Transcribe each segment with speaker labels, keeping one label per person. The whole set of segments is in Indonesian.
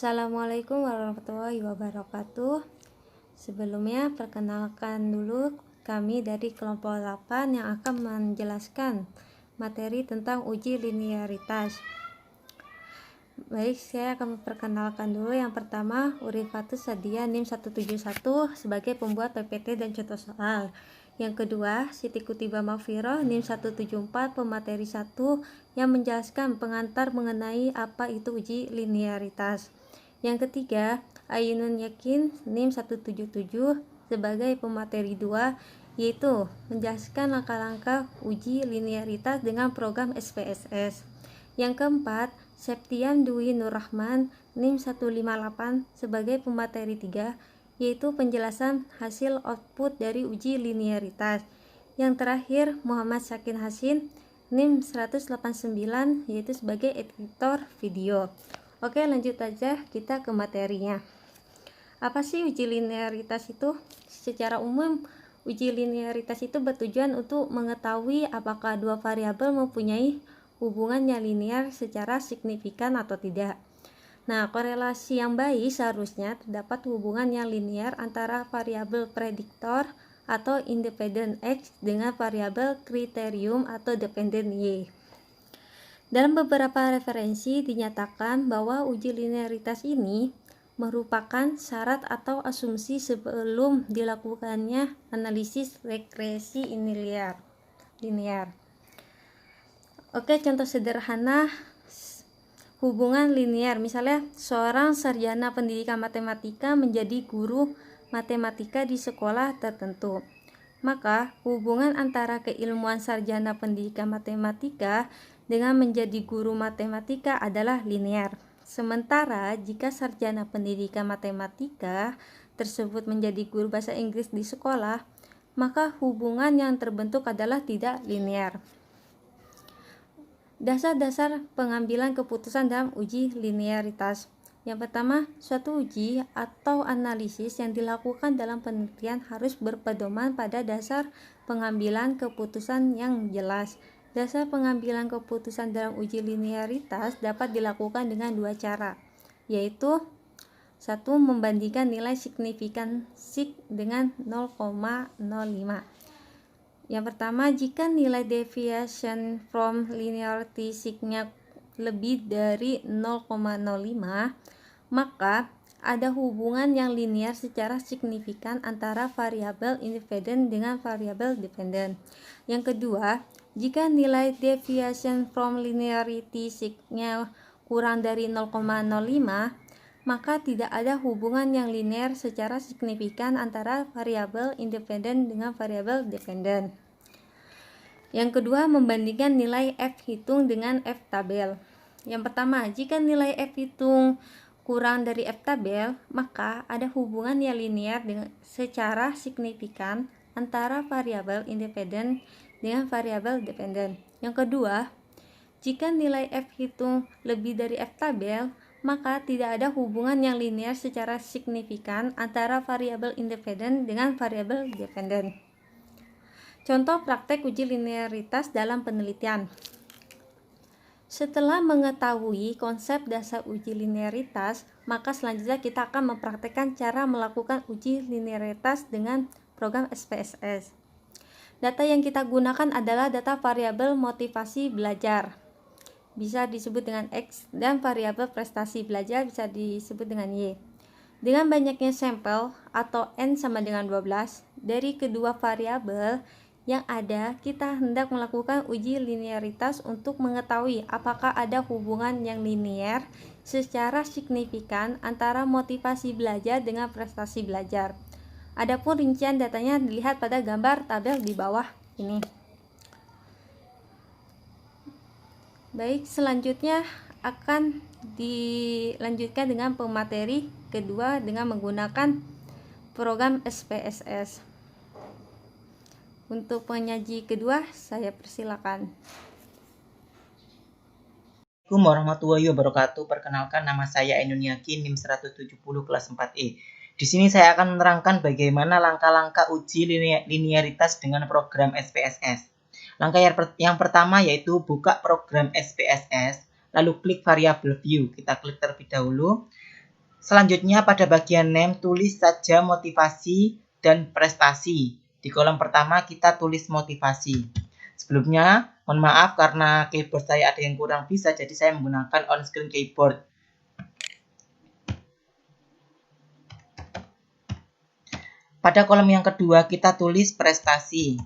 Speaker 1: Assalamualaikum warahmatullahi wabarakatuh. Sebelumnya perkenalkan dulu kami dari kelompok 8 yang akan menjelaskan materi tentang uji linearitas. Baik, saya akan memperkenalkan dulu. Yang pertama, Urifatus Sadia NIM 171 sebagai pembuat PPT dan contoh soal. Yang kedua, Siti Kutiba Maghfirah NIM 174 pemateri 1 yang menjelaskan pengantar mengenai apa itu uji linearitas. Yang ketiga, Ainun Yakin NIM 177 sebagai pemateri 2 yaitu menjelaskan langkah-langkah uji linearitas dengan program SPSS. Yang keempat, Septian Dwi Nur Rahman NIM 158 sebagai pemateri 3 yaitu penjelasan hasil output dari uji linearitas. Yang terakhir, Muhammad Syakin Hasin NIM 189 yaitu sebagai editor video. Oke, lanjut aja kita ke materinya. Apa sih uji linearitas itu? Secara umum, uji linearitas itu bertujuan untuk mengetahui apakah dua variabel mempunyai hubungan yang linear secara signifikan atau tidak. Nah, korelasi yang baik seharusnya terdapat hubungan yang linear antara variabel prediktor atau independen X dengan variabel kriterium atau dependen Y. Dalam beberapa referensi dinyatakan bahwa uji linearitas ini merupakan syarat atau asumsi sebelum dilakukannya analisis regresi linear. Oke, contoh sederhana hubungan linear. Misalnya, seorang sarjana pendidikan matematika menjadi guru matematika di sekolah tertentu. Maka, hubungan antara keilmuan sarjana pendidikan matematika dengan menjadi guru matematika adalah linear. Sementara jika sarjana pendidikan matematika tersebut menjadi guru bahasa Inggris di sekolah, maka hubungan yang terbentuk adalah tidak linear. Dasar-dasar pengambilan keputusan dalam uji linearitas. Yang pertama, suatu uji atau analisis yang dilakukan dalam penelitian harus berpedoman pada dasar pengambilan keputusan yang jelas. Dasar pengambilan keputusan dalam uji linearitas dapat dilakukan dengan dua cara, yaitu satu, membandingkan nilai signifikan sig dengan 0,05. Yang pertama, jika nilai deviation from linearity signya lebih dari 0,05, maka ada hubungan yang linear secara signifikan antara variabel independen dengan variabel dependen. Yang kedua, jika nilai deviation from linearity signya kurang dari 0,05, maka tidak ada hubungan yang linear secara signifikan antara variabel independen dengan variabel dependen. Yang kedua, membandingkan nilai F hitung dengan F tabel. Yang pertama, jika nilai F hitung kurang dari F tabel, maka ada hubungan yang linear secara signifikan antara variabel independen dengan variabel dependen. Yang kedua, jika nilai F hitung lebih dari F tabel, maka tidak ada hubungan yang linear secara signifikan antara variabel independen dengan variabel dependen. Contoh praktek uji linearitas dalam penelitian. Setelah mengetahui konsep dasar uji linearitas, maka selanjutnya kita akan mempraktekkan cara melakukan uji linearitas dengan program SPSS. Data yang kita gunakan adalah data variabel motivasi belajar, bisa disebut dengan X, dan variabel prestasi belajar bisa disebut dengan Y. Dengan banyaknya sampel atau N sama dengan 12 dari kedua variabel yang ada, kita hendak melakukan uji linearitas untuk mengetahui apakah ada hubungan yang linear secara signifikan antara motivasi belajar dengan prestasi belajar. Adapun rincian datanya dilihat pada gambar tabel di bawah ini. Baik, selanjutnya akan dilanjutkan dengan pemateri kedua dengan menggunakan program SPSS. Untuk penyaji kedua, saya persilakan.
Speaker 2: Assalamualaikum warahmatullahi wabarakatuh. Perkenalkan, nama saya Ainun Yakin, NIM 170 kelas 4E. Di sini saya akan menerangkan bagaimana langkah-langkah uji linearitas dengan program SPSS. Langkah yang pertama yaitu buka program SPSS, lalu klik variabel view. Kita klik terlebih dahulu. Selanjutnya pada bagian name tulis saja motivasi dan prestasi. Di kolom pertama kita tulis motivasi. Sebelumnya, mohon maaf karena keyboard saya ada yang kurang bisa, jadi saya menggunakan on-screen keyboard. Pada kolom yang kedua, kita tulis prestasi.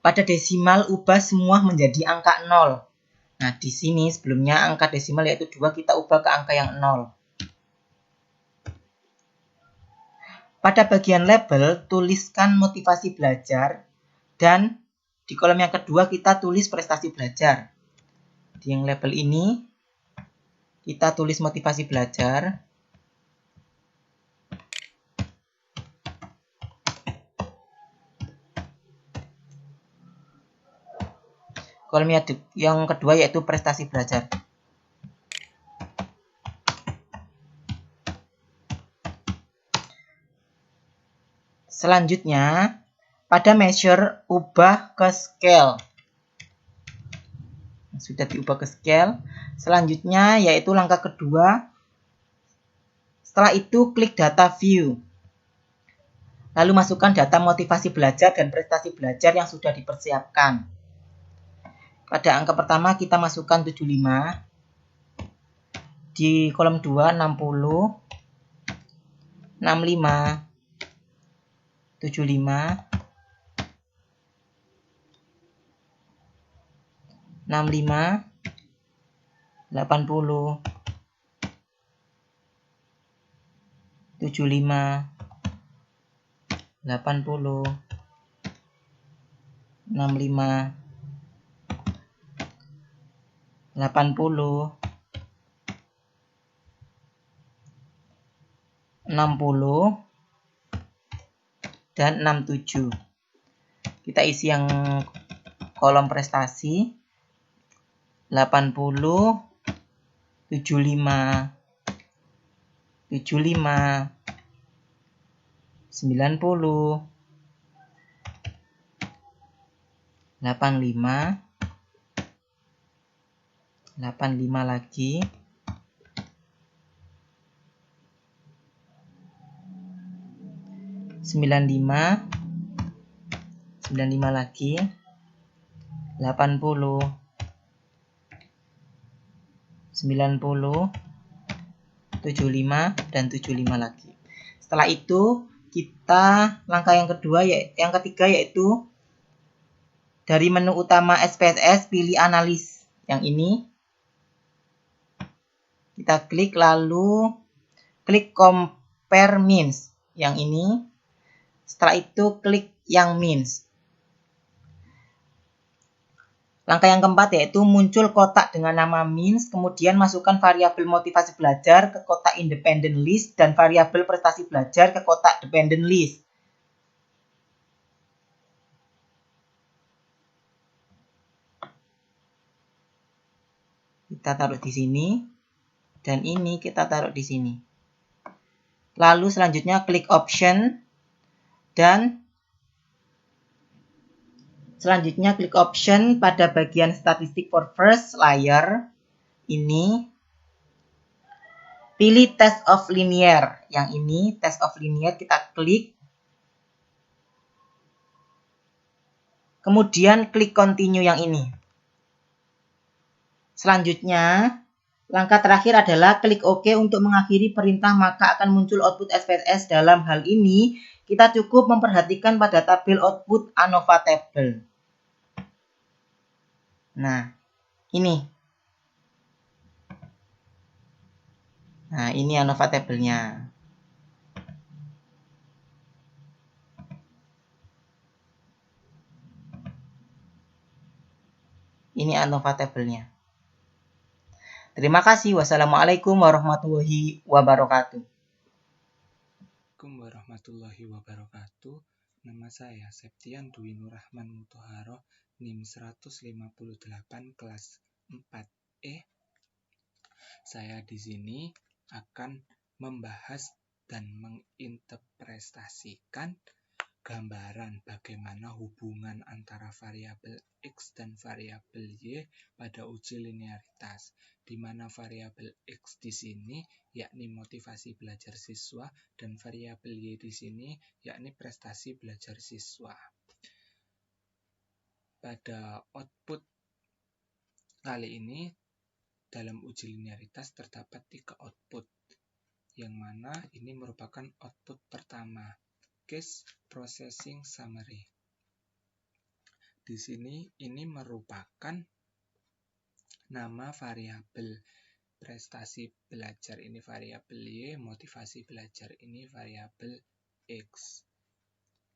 Speaker 2: Pada desimal, ubah semua menjadi angka 0. Nah, di sini sebelumnya angka desimal yaitu 2, kita ubah ke angka yang 0. Pada bagian label, tuliskan motivasi belajar, dan di kolom yang kedua kita tulis prestasi belajar. Di yang label ini, kita tulis motivasi belajar. Kolom yang kedua yaitu prestasi belajar. Selanjutnya, pada measure, ubah ke scale. Sudah diubah ke scale. Selanjutnya, yaitu langkah kedua. Setelah itu, klik data view. Lalu masukkan data motivasi belajar dan prestasi belajar yang sudah dipersiapkan. Pada angka pertama, kita masukkan 75. Di kolom 2, 60. 65. 75, 65, 80, 75, 80, 65, 80, 60, dan 67. Kita isi yang kolom prestasi 80, 75, 75, 90, 85, 85 lagi, 95, 95 lagi, 80, 90, 75, dan 75 lagi. Setelah itu, kita langkah yang ketiga yaitu dari menu utama SPSS pilih analis. Yang ini kita klik, lalu klik compare means. Yang ini. Setelah itu klik yang means. Langkah yang keempat yaitu muncul kotak dengan nama means, kemudian masukkan variabel motivasi belajar ke kotak independent list dan variabel prestasi belajar ke kotak dependent list. Kita taruh di sini, dan ini kita taruh di sini. Lalu selanjutnya klik option, dan selanjutnya klik option pada bagian statistik for first layer. Ini pilih test of linear. Yang ini test of linear kita klik. Kemudian klik continue yang ini. Selanjutnya, langkah terakhir adalah klik OK untuk mengakhiri perintah, maka akan muncul output SPSS. Dalam hal ini, kita cukup memperhatikan pada tabel output ANOVA table. Nah, ini. Nah, ini ANOVA tabelnya. Ini ANOVA tabelnya. Terima kasih. Wassalamualaikum warahmatullahi wabarakatuh.
Speaker 3: Assalamualaikum warahmatullahi wabarakatuh. Nama saya Septian Dwi Nurrahman Mutoharo, NIM 158 kelas 4E. Saya di sini akan membahas dan menginterpretasikan gambaran bagaimana hubungan antara variabel X dan variabel Y pada uji linearitas, di mana variabel X di sini yakni motivasi belajar siswa dan variabel Y di sini yakni prestasi belajar siswa. Pada output kali ini dalam uji linearitas terdapat 3 output, yang mana ini merupakan output pertama, case processing summary. Di sini ini merupakan nama variabel, prestasi belajar ini variabel Y, motivasi belajar ini variabel X.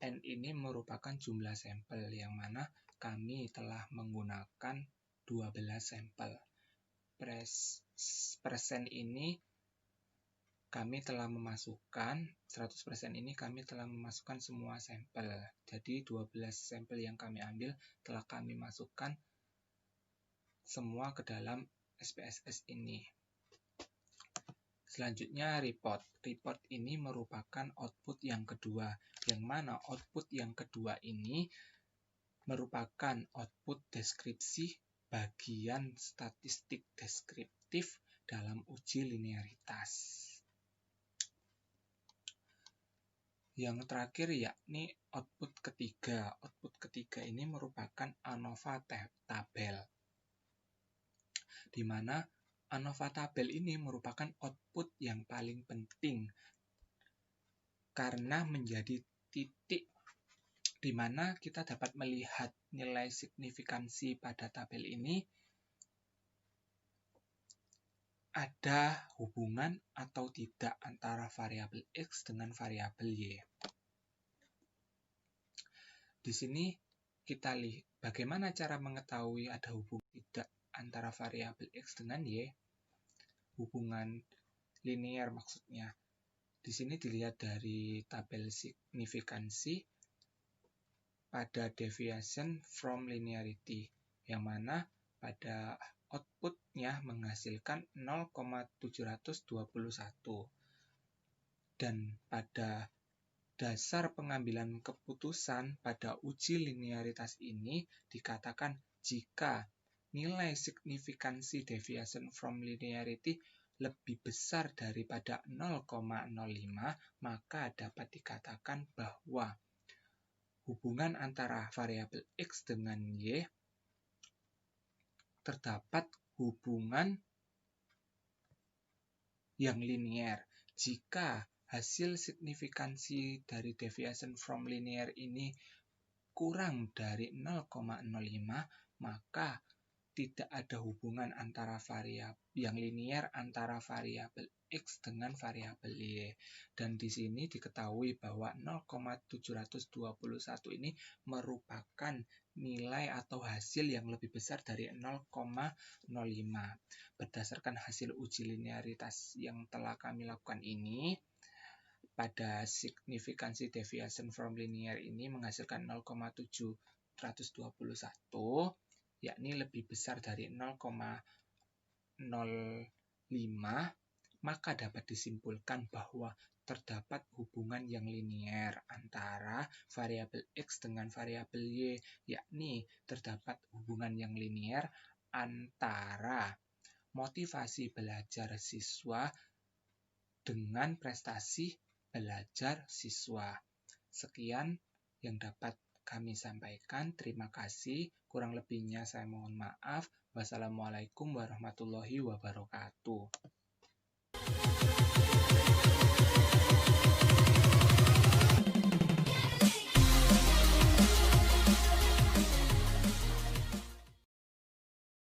Speaker 3: N ini merupakan jumlah sampel yang mana kami telah menggunakan 12 sampel. Persen ini kami telah memasukkan 100% ini kami telah memasukkan semua sampel. Jadi 12 sampel yang kami ambil telah kami masukkan semua ke dalam SPSS ini. Selanjutnya report. Report ini merupakan output yang kedua, yang mana output yang kedua ini merupakan output deskripsi bagian statistik deskriptif dalam uji linearitas. Yang terakhir yakni output ketiga. Output ketiga ini merupakan ANOVA tabel, di mana ANOVA tabel ini merupakan output yang paling penting karena menjadi titik di mana kita dapat melihat nilai signifikansi pada tabel ini ada hubungan atau tidak antara variabel X dengan variabel Y. Di sini kita lihat bagaimana cara mengetahui ada hubungan tidak antara variabel X dengan Y. Hubungan linear maksudnya. Di sini dilihat dari tabel signifikansi pada deviation from linearity, yang mana pada outputnya menghasilkan 0,721. Dan pada dasar pengambilan keputusan pada uji linearitas ini dikatakan jika nilai signifikansi deviation from linearity lebih besar daripada 0,05, maka dapat dikatakan bahwa hubungan antara variabel X dengan Y terdapat hubungan yang linier. Jika hasil signifikansi dari deviation from linear ini kurang dari 0,05, maka tidak ada hubungan antara variabel yang linier antara variabel X dengan variabel Y. Dan di sini diketahui bahwa 0,721 ini merupakan nilai atau hasil yang lebih besar dari 0,05. Berdasarkan hasil uji linearitas yang telah kami lakukan ini, pada signifikansi deviation from linear ini menghasilkan 0,721, yakni lebih besar dari 0,05, maka dapat disimpulkan bahwa terdapat hubungan yang linier antara variabel X dengan variabel Y, yakni terdapat hubungan yang linier antara motivasi belajar siswa dengan prestasi belajar siswa. Sekian yang dapat kami sampaikan. Terima kasih. Kurang lebihnya saya mohon maaf. Wassalamualaikum warahmatullahi wabarakatuh.